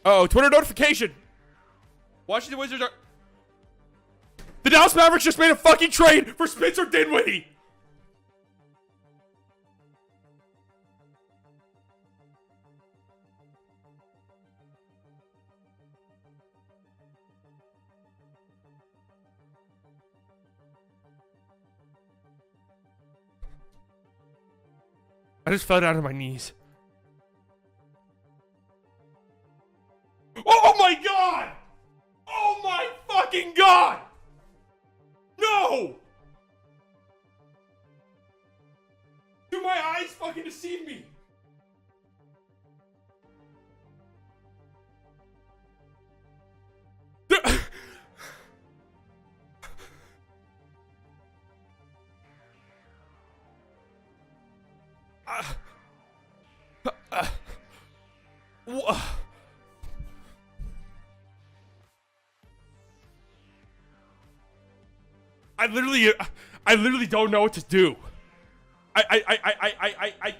Uh-oh, Twitter notification. Washington Wizards are... The Dallas Mavericks just made a fucking trade for Spencer Dinwiddie. I just fell down to my knees. Oh my god! Oh my fucking god! No! Do my eyes fucking deceive me? I literally don't know what to do. I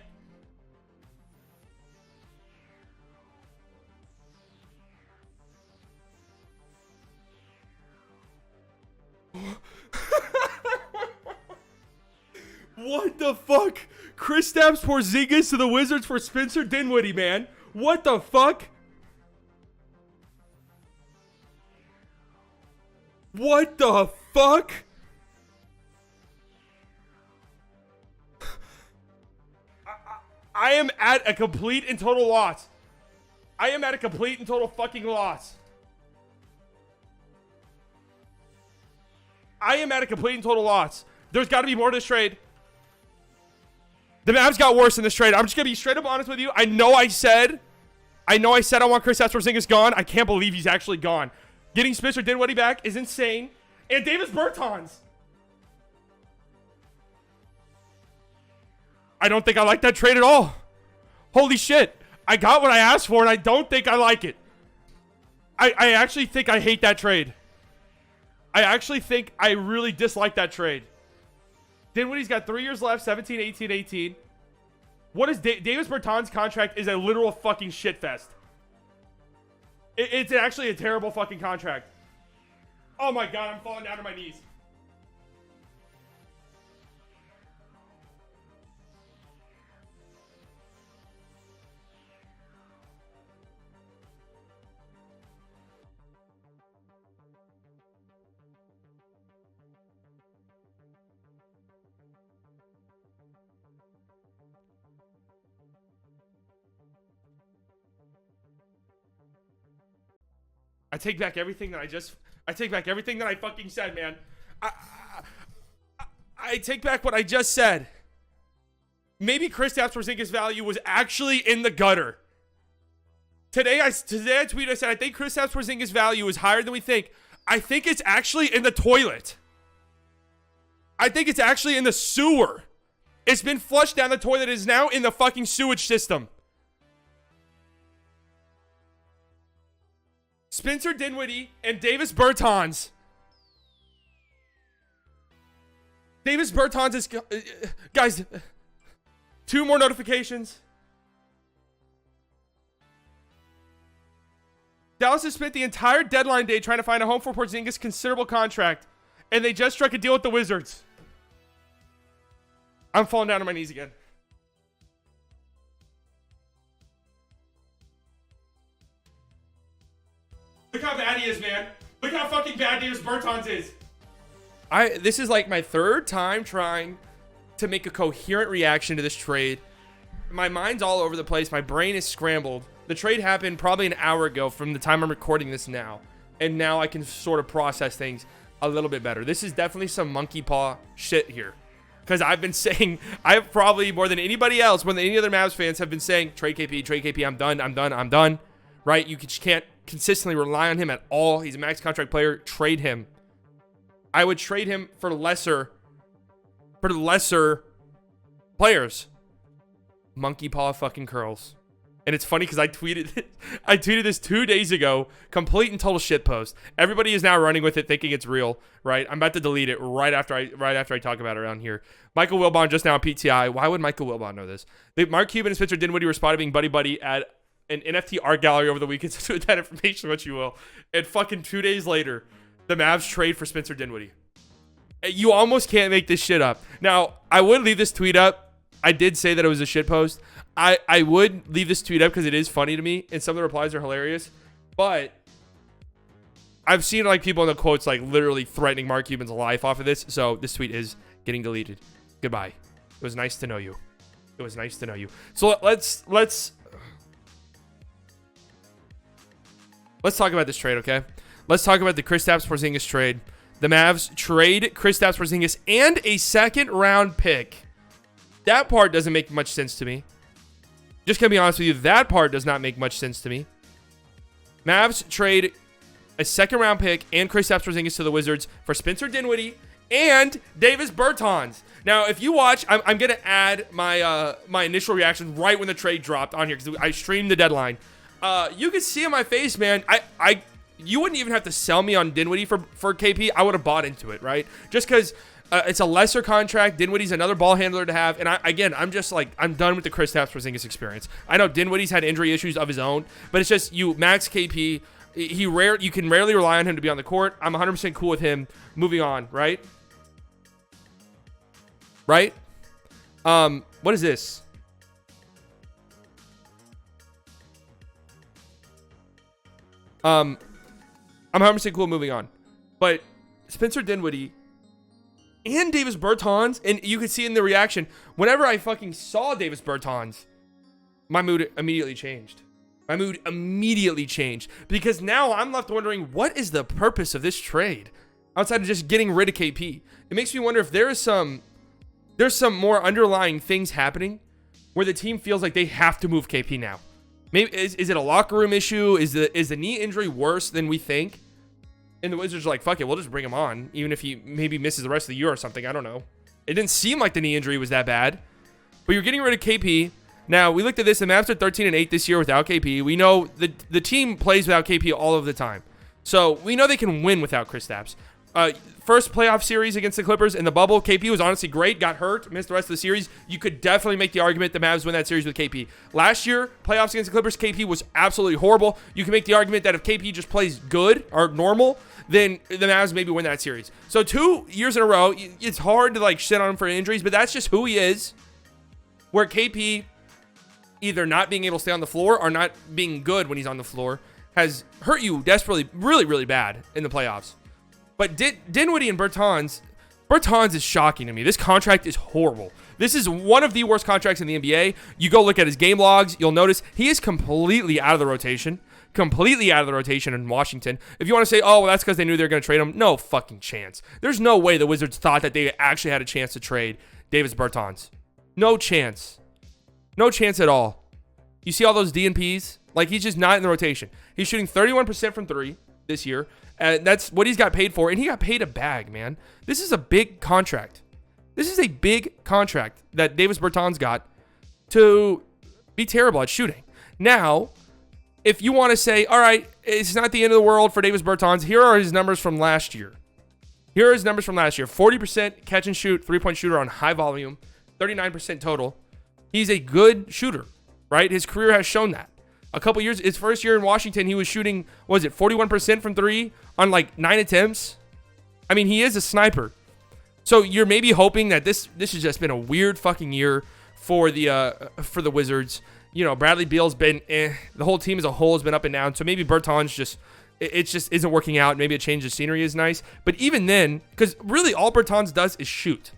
What the fuck? Kristaps Porzingis to the Wizards for Spencer Dinwiddie, man. What the fuck? What the fuck? I am at a complete and total loss. I am at a complete and total fucking loss. I am at a complete and total loss. There's got to be more to this trade. The Mavs got worse in this trade. I'm just going to be straight up honest with you. I know I said I want Kristaps Porzingis gone. I can't believe he's actually gone. Getting Spencer Dinwiddie back is insane. And Davis Bertans. I don't think I like that trade at all. Holy shit. I got what I asked for, and I don't think I like it. I actually think I hate that trade. I actually think I really dislike that trade. Dinwiddie's got 3 years left, 17, 18, 18. What is Davis Bertans' contract is a literal fucking shitfest. It's actually a terrible fucking contract. Oh my god, I'm falling down to my knees. I take back everything that I fucking said, man. I take back what I just said. Maybe Kristaps Porzingis' value was actually in the gutter. Today I tweeted, I said, I think Kristaps Porzingis' value is higher than we think. I think it's actually in the toilet. I think it's actually in the sewer. It's been flushed down the toilet. It is now in the fucking sewage system. Spencer Dinwiddie and Davis Bertans. Davis Bertans is... guys, 2 more notifications. Dallas has spent the entire deadline day trying to find a home for Porzingis' considerable contract, and they just struck a deal with the Wizards. I'm falling down on my knees again. Look how bad he is, man. Look how fucking bad Davis Bertans is. This is like my 3rd time trying to make a coherent reaction to this trade. My mind's all over the place. My brain is scrambled. The trade happened probably an hour ago from the time I'm recording this now. And now I can sort of process things a little bit better. This is definitely some monkey paw shit here. Because I've been saying, I've probably more than anybody else, more than any other Mavs fans have been saying, trade KP, I'm done. Right? You can't consistently rely on him at all. He's a max contract player. Trade him. I would trade him for lesser players. Monkey paw fucking curls. And it's funny because I tweeted this 2 days ago, complete and total shit post. Everybody is now running with it, thinking it's real, right? I'm about to delete it right after I talk about it around here. Michael Wilbon just now on PTI. Why would Michael Wilbon know this? Mark Cuban and Spencer Dinwiddie were spotted being buddy-buddy at an NFT art gallery over the weekend, so with that information, what you will. And fucking 2 days later, the Mavs trade for Spencer Dinwiddie. You almost can't make this shit up. Now, I would leave this tweet up. I did say that it was a shit post. I would leave this tweet up because it is funny to me, and some of the replies are hilarious. But I've seen like people in the quotes like literally threatening Mark Cuban's life off of this. So this tweet is getting deleted. Goodbye. It was nice to know you. It was nice to know you. So let's talk about this trade, okay? Let's talk about the Kristaps Porzingis trade. The Mavs trade Kristaps Porzingis and a second-round pick. That part doesn't make much sense to me. Just gonna be honest with you, that part does not make much sense to me. Mavs trade a second-round pick and Kristaps Porzingis to the Wizards for Spencer Dinwiddie and Davis Bertans. Now, if you watch, I'm gonna add my my initial reaction right when the trade dropped on here because I streamed the deadline. You could see on my face, man. You wouldn't even have to sell me on Dinwiddie for KP. I would have bought into it, right? Just because it's a lesser contract. Dinwiddie's another ball handler to have. And I'm just like, I'm done with the Kristaps Porzingis experience. I know Dinwiddie's had injury issues of his own, but it's just you max KP. You can rarely rely on him to be on the court. I'm 100% cool with him moving on, right? Right? What is this? I'm 100% cool moving on. But Spencer Dinwiddie and Davis Bertans, and you could see in the reaction, whenever I fucking saw Davis Bertans, my mood immediately changed. Because now I'm left wondering, what is the purpose of this trade? Outside of just getting rid of KP. It makes me wonder if there's some more underlying things happening where the team feels like they have to move KP now. Maybe is it a locker room issue? Is the knee injury worse than we think? And the Wizards are like, fuck it, we'll just bring him on, even if he maybe misses the rest of the year or something. I don't know. It didn't seem like the knee injury was that bad. But you're getting rid of KP. Now, we looked at this. The Mavs are 13-8 this year without KP. We know the team plays without KP all of the time. So we know they can win without Kristaps. First playoff series against the Clippers in the bubble, KP was honestly great, got hurt, missed the rest of the series. You could definitely make the argument the Mavs win that series with KP. Last year, playoffs against the Clippers, KP was absolutely horrible. You can make the argument that if KP just plays good or normal, then the Mavs maybe win that series. So 2 years in a row, it's hard to like shit on him for injuries, but that's just who he is. Where KP either not being able to stay on the floor or not being good when he's on the floor has hurt you desperately, really, really bad in the playoffs. But Dinwiddie and Bertans is shocking to me. This contract is horrible. This is one of the worst contracts in the NBA. You go look at his game logs, you'll notice he is completely out of the rotation. Completely out of the rotation in Washington. If you want to say, oh, well, that's because they knew they were going to trade him, no fucking chance. There's no way the Wizards thought that they actually had a chance to trade Davis Bertans. No chance. No chance at all. You see all those DNPs? Like, he's just not in the rotation. He's shooting 31% from three this year. And that's what he's got paid for. And he got paid a bag, man. This is a big contract. This is a big contract that Davis Bertans got to be terrible at shooting. Now, if you want to say, all right, it's not the end of the world for Davis Bertans, here are his numbers from last year. 40% catch and shoot, three-point shooter on high volume, 39% total. He's a good shooter, right? His career has shown that. A couple years, his first year in Washington, he was shooting, 41% from three on like 9 attempts? I mean, he is a sniper. So you're maybe hoping that this has just been a weird fucking year for the Wizards. You know, Bradley Beal's been the whole team as a whole has been up and down. So maybe Bertans just isn't working out. Maybe a change of scenery is nice. But even then, because really all Bertans does is shoot.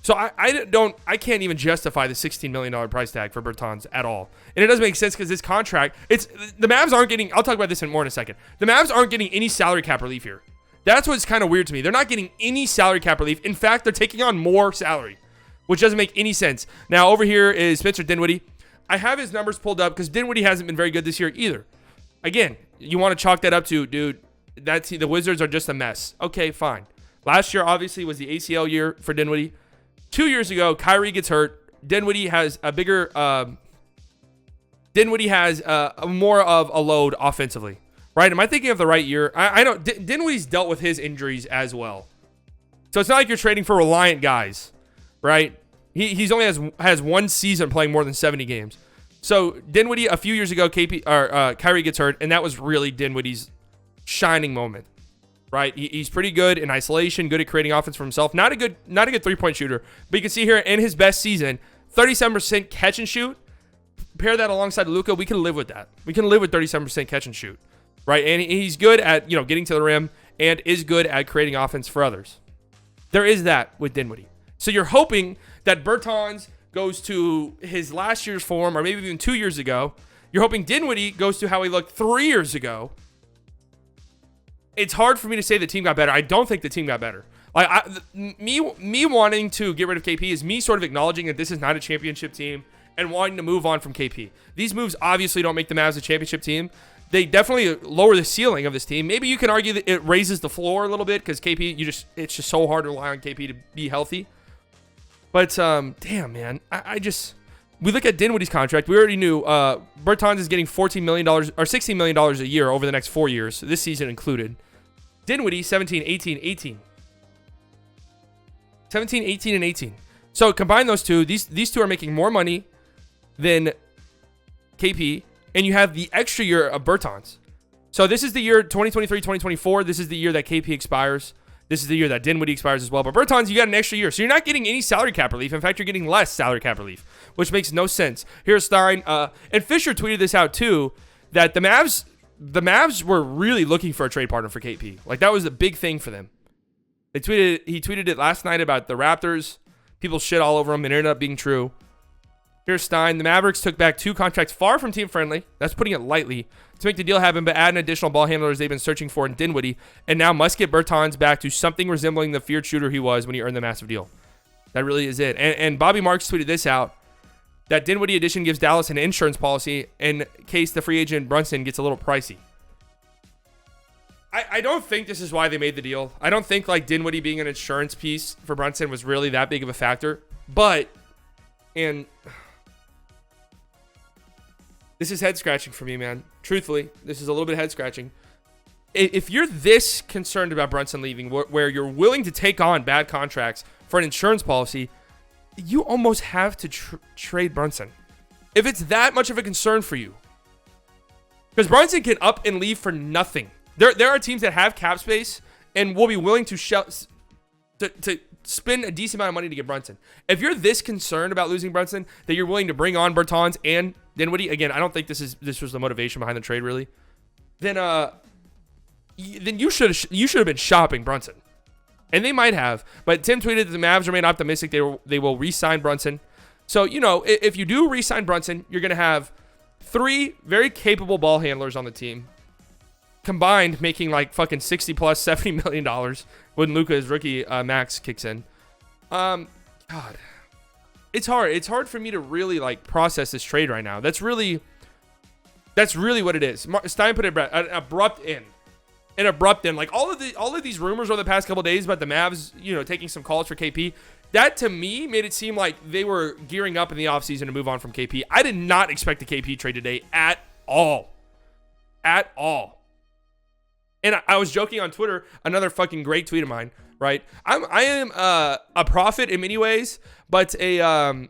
So I can't even justify the $16 million price tag for Bertans at all. And it doesn't make sense because this contract, the Mavs aren't getting, I'll talk about this more in a second. The Mavs aren't getting any salary cap relief here. That's what's kind of weird to me. They're not getting any salary cap relief. In fact, they're taking on more salary, which doesn't make any sense. Now, over here is Spencer Dinwiddie. I have his numbers pulled up because Dinwiddie hasn't been very good this year either. Again, you want to chalk that up to, dude, the Wizards are just a mess. Okay, fine. Last year, obviously, was the ACL year for Dinwiddie. 2 years ago, Kyrie gets hurt. Dinwiddie has a bigger, more of a load offensively, right? Am I thinking of the right year? I know Dinwiddie's dealt with his injuries as well. So it's not like you're trading for reliant guys, right? He's only has one season playing more than 70 games. So Dinwiddie, a few years ago, Kyrie gets hurt, and that was really Dinwiddie's shining moment, right? He's pretty good in isolation, good at creating offense for himself. Not a good 3-point shooter, but you can see here in his best season, 37% catch and shoot. Pair that alongside Luka, we can live with that. We can live with 37% catch and shoot, right? And he's good at getting to the rim and is good at creating offense for others. There is that with Dinwiddie. So you're hoping that Bertans goes to his last year's form, or maybe even 2 years ago. You're hoping Dinwiddie goes to how he looked 3 years ago. It's hard for me to say the team got better. I don't think the team got better. Me wanting to get rid of KP is me sort of acknowledging that this is not a championship team and wanting to move on from KP. These moves obviously don't make the Mavs a championship team. They definitely lower the ceiling of this team. Maybe you can argue that it raises the floor a little bit because KP, it's just so hard to rely on KP to be healthy. But damn, man, we look at Dinwiddie's contract. We already knew Bertans is getting $14 million or $16 million a year over the next 4 years, this season included. Dinwiddie, 17, 18, 18. 17, 18, and 18. So combine those two. These two are making more money than KP, and you have the extra year of Bertans. So this is the year 2023, 2024. This is the year that KP expires. This is the year that Dinwiddie expires as well. But Bertans, you got an extra year. So you're not getting any salary cap relief. In fact, you're getting less salary cap relief, which makes no sense. Here's Stein. And Fisher tweeted this out too, that the Mavs were really looking for a trade partner for KP. Like, that was the big thing for them. He tweeted it last night about the Raptors. People shit all over him, and it ended up being true. Here's Stein. The Mavericks took back 2 contracts far from team-friendly. That's putting it lightly. To make the deal happen, but add an additional ball handlers they've been searching for in Dinwiddie, and now must get Bertans back to something resembling the feared shooter he was when he earned the massive deal. That really is it. And Bobby Marks tweeted this out, that Dinwiddie addition gives Dallas an insurance policy in case the free agent Brunson gets a little pricey. I don't think this is why they made the deal. I don't think like Dinwiddie being an insurance piece for Brunson was really that big of a factor. But, and this is head scratching for me, man. Truthfully, this is a little bit head scratching. If you're this concerned about Brunson leaving, where you're willing to take on bad contracts for an insurance policy, you almost have to trade Brunson. If it's that much of a concern for you. Because Brunson can up and leave for nothing. There are teams that have cap space and will be willing to spend a decent amount of money to get Brunson. If you're this concerned about losing Brunson that you're willing to bring on Bertans and Dinwiddie, again, I don't think this was the motivation behind the trade really. Then you should have been shopping Brunson, and they might have. But Tim tweeted that the Mavs remain optimistic they will re-sign Brunson. So if you do re-sign Brunson, you're gonna have 3 very capable ball handlers on the team, combined making like fucking $60 plus $70 million when Luka's rookie max kicks in. God, it's hard. It's hard for me to really like process this trade right now. That's really what it is. Stein put it an abrupt end. An abrupt end. Like all of these rumors over the past couple of days about the Mavs, taking some calls for KP. That to me made it seem like they were gearing up in the offseason to move on from KP. I did not expect the KP trade today at all. At all. And I was joking on Twitter, another fucking great tweet of mine, right? I am a prophet in many ways, but I'm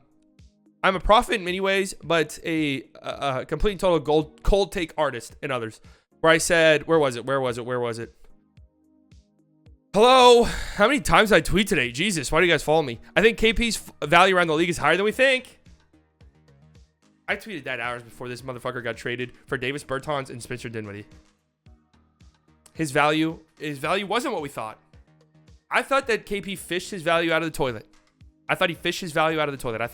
a prophet in many ways, but a complete and total cold take artist in others. Where I said, where was it? Hello? How many times did I tweet today? Jesus, why do you guys follow me? I think KP's value around the league is higher than we think. I tweeted that hours before this motherfucker got traded for Davis Bertans and Spencer Dinwiddie. His value wasn't what we thought. I thought that KP fished his value out of the toilet. I thought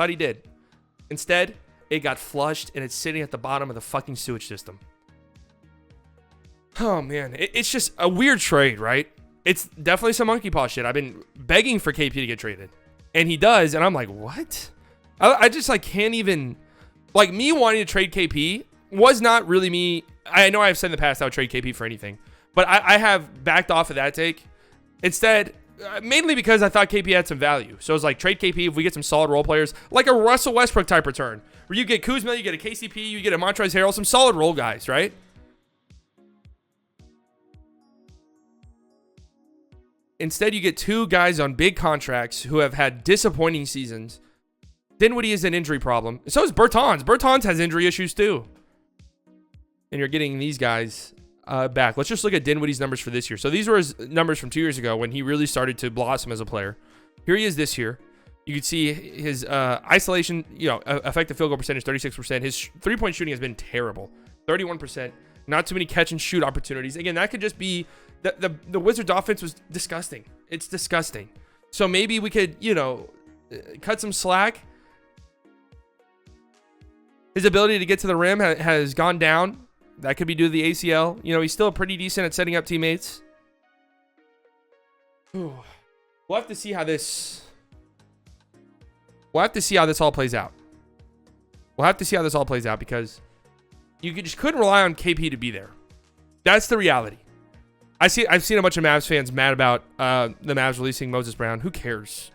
he did. Instead, it got flushed and it's sitting at the bottom of the fucking sewage system. Oh, man. It's just a weird trade, right? It's definitely some monkey paw shit. I've been begging for KP to get traded. And he does, and I'm like, what? I just like can't even... Like, me wanting to trade KP was not really me... I know I've said in the past I would trade KP for anything. But I have backed off of that take. Instead, mainly because I thought KP had some value. So I was like, trade KP if we get some solid role players. Like a Russell Westbrook type return. Where you get Kuzma, you get a KCP, you get a Montrezl Harrell, some solid role guys, right? Instead, you get 2 guys on big contracts who have had disappointing seasons. Dinwiddie is an injury problem. So is Bertans. Bertans has injury issues too. And you're getting these guys back. Let's just look at Dinwiddie's numbers for this year. So these were his numbers from 2 years ago when he really started to blossom as a player. Here he is this year. You can see his isolation, effective field goal percentage, 36%. His three-point shooting has been terrible, 31%. Not too many catch and shoot opportunities. Again, that could just be the Wizards offense was disgusting. It's disgusting. So maybe we could, cut some slack. His ability to get to the rim has gone down. That could be due to the ACL. He's still pretty decent at setting up teammates. We'll have to see how this... We'll have to see how this all plays out. Because you just couldn't rely on KP to be there. That's the reality. I've seen a bunch of Mavs fans mad about the Mavs releasing Moses Brown. Who cares?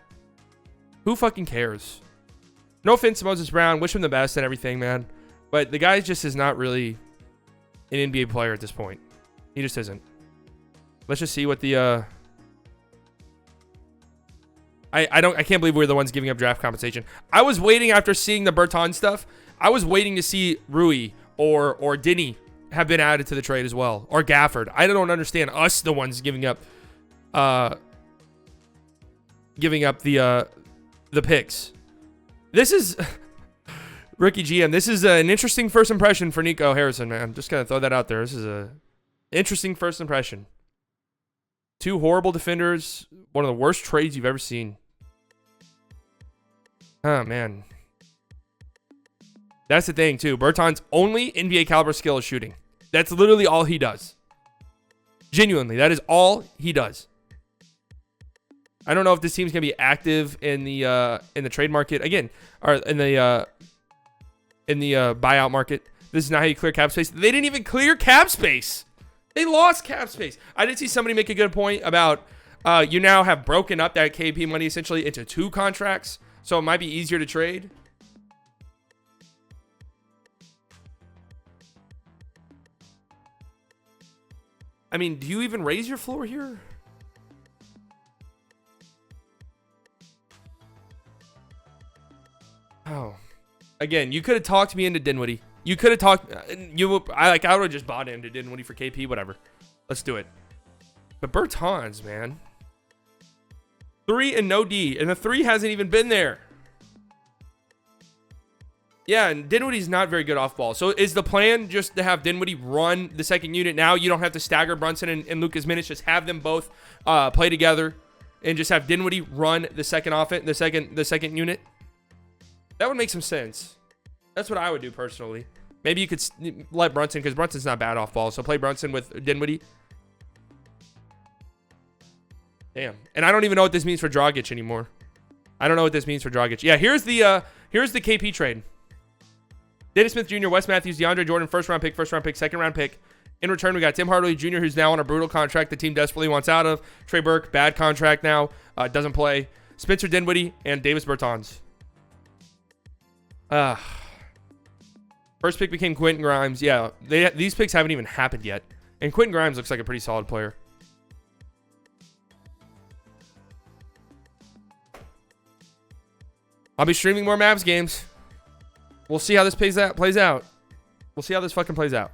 Who fucking cares? No offense to Moses Brown. Wish him the best and everything, man. But the guy just is not really an NBA player at this point. He just isn't. Let's just see what the... I can't believe we're the ones giving up draft compensation. I was waiting after seeing the Bertans stuff. I was waiting to see Rui or Dinny have been added to the trade as well, or Gafford. I don't understand us the ones giving up the picks. This is Rookie GM. This is an interesting first impression for Nico Harrison, man. Just gotta throw that out there. This is a interesting first impression. 2 horrible defenders. One of the worst trades you've ever seen. Oh, man. That's the thing, too. Bertans' only NBA caliber skill is shooting. That's literally all he does. Genuinely, that is all he does. I don't know if this team's going to be active in the trade market. Again, or in the buyout market. This is not how you clear cap space. They didn't even clear cap space. They lost cap space. I did see somebody make a good point about you now have broken up that KP money essentially into 2 contracts, so it might be easier to trade. I mean, do you even raise your floor here? Oh. Again, you could have talked me into Dinwiddie. You could have talked... I would have just bought into Dinwiddie for KP, whatever. Let's do it. But Bertans, man. 3 and no D. And the 3 hasn't even been there. Yeah, and Dinwiddie's not very good off ball. So is the plan just to have Dinwiddie run the second unit now? You don't have to stagger Brunson and Luka's minutes. Just have them both play together. And just have Dinwiddie run the second offense, the second unit. That would make some sense. That's what I would do personally. Maybe you could let Brunson, because Brunson's not bad off ball. So play Brunson with Dinwiddie. Damn. And I don't even know what this means for Dragic anymore. I don't know what this means for Dragic. Yeah, here's the KP trade. Dennis Smith Jr., Wes Matthews, DeAndre Jordan, first round pick, second round pick. In return, we got Tim Hardaway Jr., who's now on a brutal contract the team desperately wants out of. Trey Burke, bad contract now, doesn't play. Spencer Dinwiddie and Davis Bertans. First pick became Quentin Grimes. Yeah, these picks haven't even happened yet. And Quentin Grimes looks like a pretty solid player. I'll be streaming more Mavs games. We'll see how this plays out. We'll see how this fucking plays out.